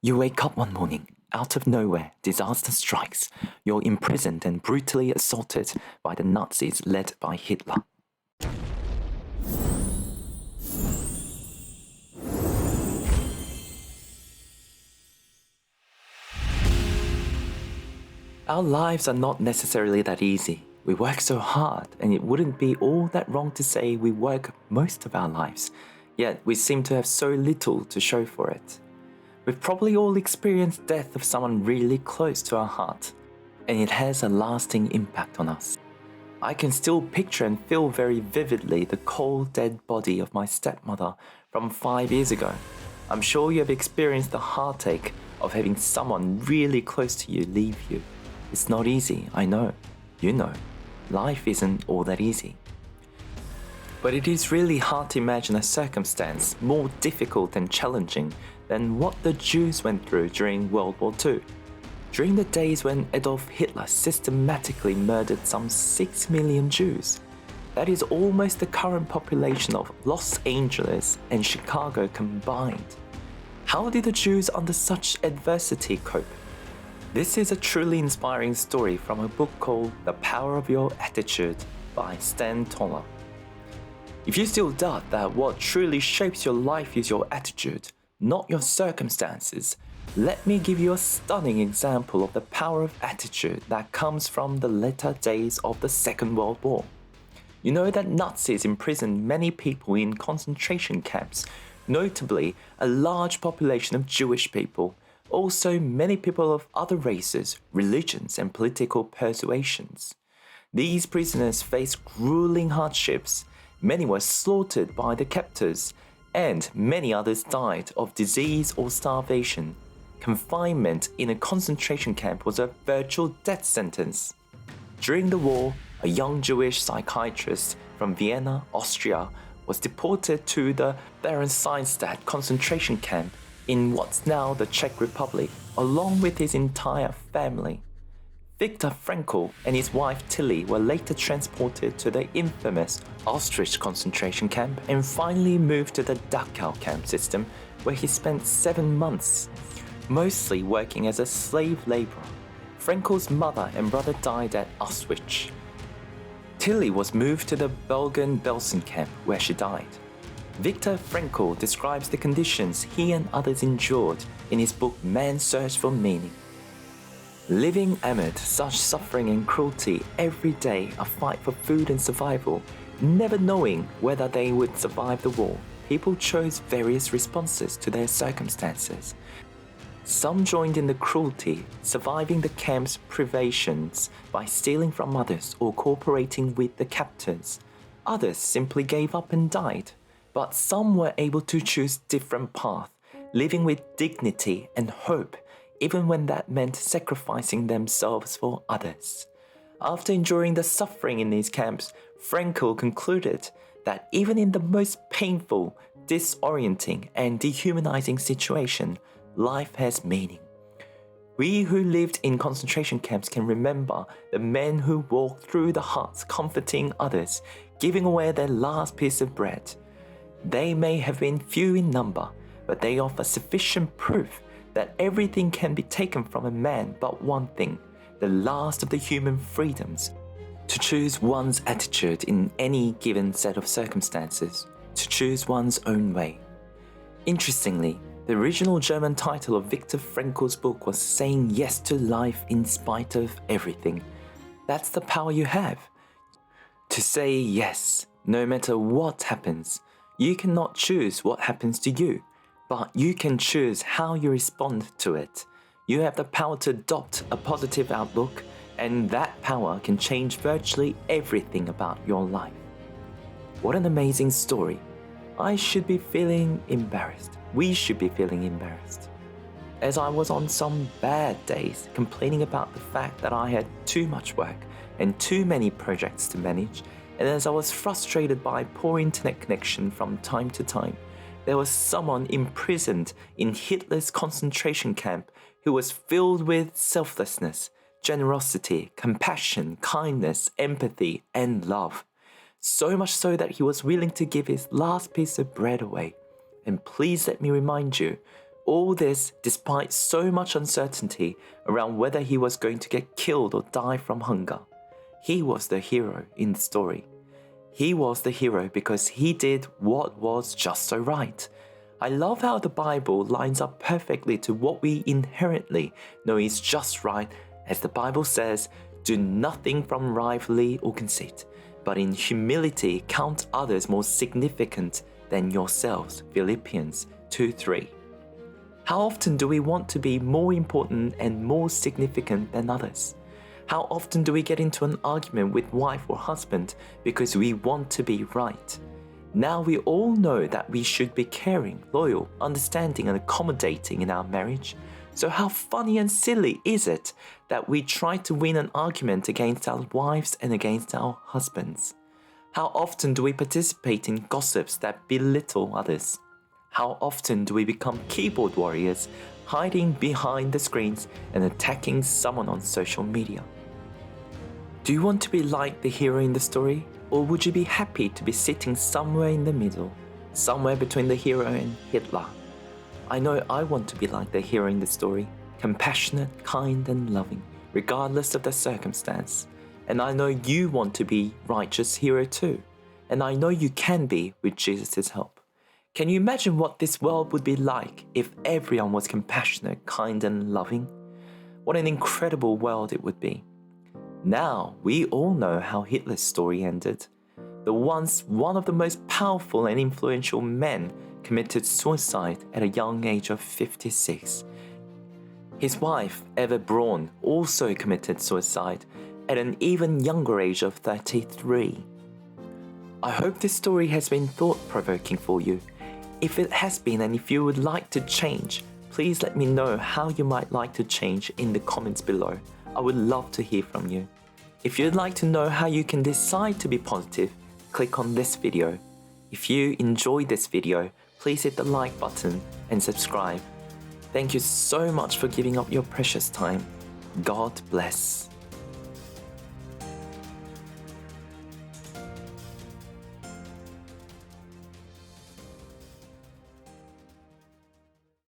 You wake up one morning, out of nowhere, disaster strikes. You're imprisoned and brutally assaulted by the Nazis led by Hitler. Our lives are not necessarily that easy. We work so hard, and it wouldn't be all that wrong to say we work most of our lives, yet we seem to have so little to show for it. We've probably all experienced death of someone really close to our heart, and it has a lasting impact on us. I can still picture and feel very vividly the cold, dead body of my stepmother from 5 years ago. I'm sure you have experienced the heartache of having someone really close to you leave you. It's not easy, I know. You know. Life isn't all that easy. But it is really hard to imagine a circumstance more difficult and challenging than what the Jews went through during World War II. During the days when Adolf Hitler systematically murdered some 6 million Jews. That is almost the current population of Los Angeles and Chicago combined. How did the Jews under such adversity cope? This is a truly inspiring story from a book called The Power of Your Attitude by Stan Toller. If you still doubt that what truly shapes your life is your attitude, not your circumstances, let me give you a stunning example of the power of attitude that comes from the latter days of the Second World War. You know that Nazis imprisoned many people in concentration camps, notably a large population of Jewish people, also many people of other races, religions, and political persuasions. These prisoners faced grueling hardships. Many were slaughtered by the captors, and many others died of disease or starvation. Confinement in a concentration camp was a virtual death sentence. During the war, a young Jewish psychiatrist from Vienna, Austria, was deported to the Theresienstadt concentration camp in what's now the Czech Republic, along with his entire family. Viktor Frankl and his wife Tilly were later transported to the infamous Auschwitz concentration camp and finally moved to the Dachau camp system, where he spent 7 months, mostly working as a slave laborer. Frankl's mother and brother died at Auschwitz. Tilly was moved to the Bergen-Belsen camp, where she died. Viktor Frankl describes the conditions he and others endured in his book Man's Search for Meaning. Living amid such suffering and cruelty every day, a fight for food and survival, never knowing whether they would survive the war, people chose various responses to their circumstances. Some joined in the cruelty, surviving the camp's privations by stealing from others or cooperating with the captors. Others simply gave up and died. But some were able to choose different paths, living with dignity and hope, even when that meant sacrificing themselves for others. After enduring the suffering in these camps, Frankl concluded that even in the most painful, disorienting, and dehumanizing situation, life has meaning. We who lived in concentration camps can remember the men who walked through the huts comforting others, giving away their last piece of bread. They may have been few in number, but they offer sufficient proof that everything can be taken from a man but one thing, the last of the human freedoms, to choose one's attitude in any given set of circumstances, to choose one's own way. Interestingly, the original German title of Viktor Frankl's book was Saying Yes to Life in Spite of Everything. That's the power you have. To say yes, no matter what happens. You cannot choose what happens to you, but you can choose how you respond to it. You have the power to adopt a positive outlook, and that power can change virtually everything about your life. What an amazing story. I should be feeling embarrassed. We should be feeling embarrassed. As I was on some bad days complaining about the fact that I had too much work and too many projects to manage, and as I was frustrated by poor internet connection from time to time, there was someone imprisoned in Hitler's concentration camp who was filled with selflessness, generosity, compassion, kindness, empathy, and love. So much so that he was willing to give his last piece of bread away. And please let me remind you, All this despite so much uncertainty around whether he was going to get killed or die from hunger. He was the hero in the story. He was the hero because he did what was just so right. I love how the Bible lines up perfectly to what we inherently know is just right, as the Bible says, "Do nothing from rivalry or conceit, but in humility count others more significant than yourselves." Philippians 2:3. How often do we want to be more important and more significant than others? How often do we get into an argument with wife or husband because we want to be right? Now we all know that we should be caring, loyal, understanding, and accommodating in our marriage. So how funny and silly is it that we try to win an argument against our wives and against our husbands? How often do we participate in gossips that belittle others? How often do we become keyboard warriors, hiding behind the screens and attacking someone on social media? Do you want to be like the hero in the story? Or would you be happy to be sitting somewhere in the middle, somewhere between the hero and Hitler? I know I want to be like the hero in the story, compassionate, kind, and loving, regardless of the circumstance. And I know you want to be righteous hero too. And I know you can be with Jesus' help. Can you imagine what this world would be like if everyone was compassionate, kind, and loving? What an incredible world it would be. Now, we all know how Hitler's story ended. The once one of the most powerful and influential men committed suicide at a young age of 56. His wife, Eva Braun, also committed suicide at an even younger age of 33. I hope this story has been thought-provoking for you. If it has been, and if you would like to change, please let me know how you might like to change in the comments below. I would love to hear from you. If you'd like to know how you can decide to be positive, click on this video. If you enjoyed this video, please hit the like button and subscribe. Thank you so much for giving up your precious time. God bless.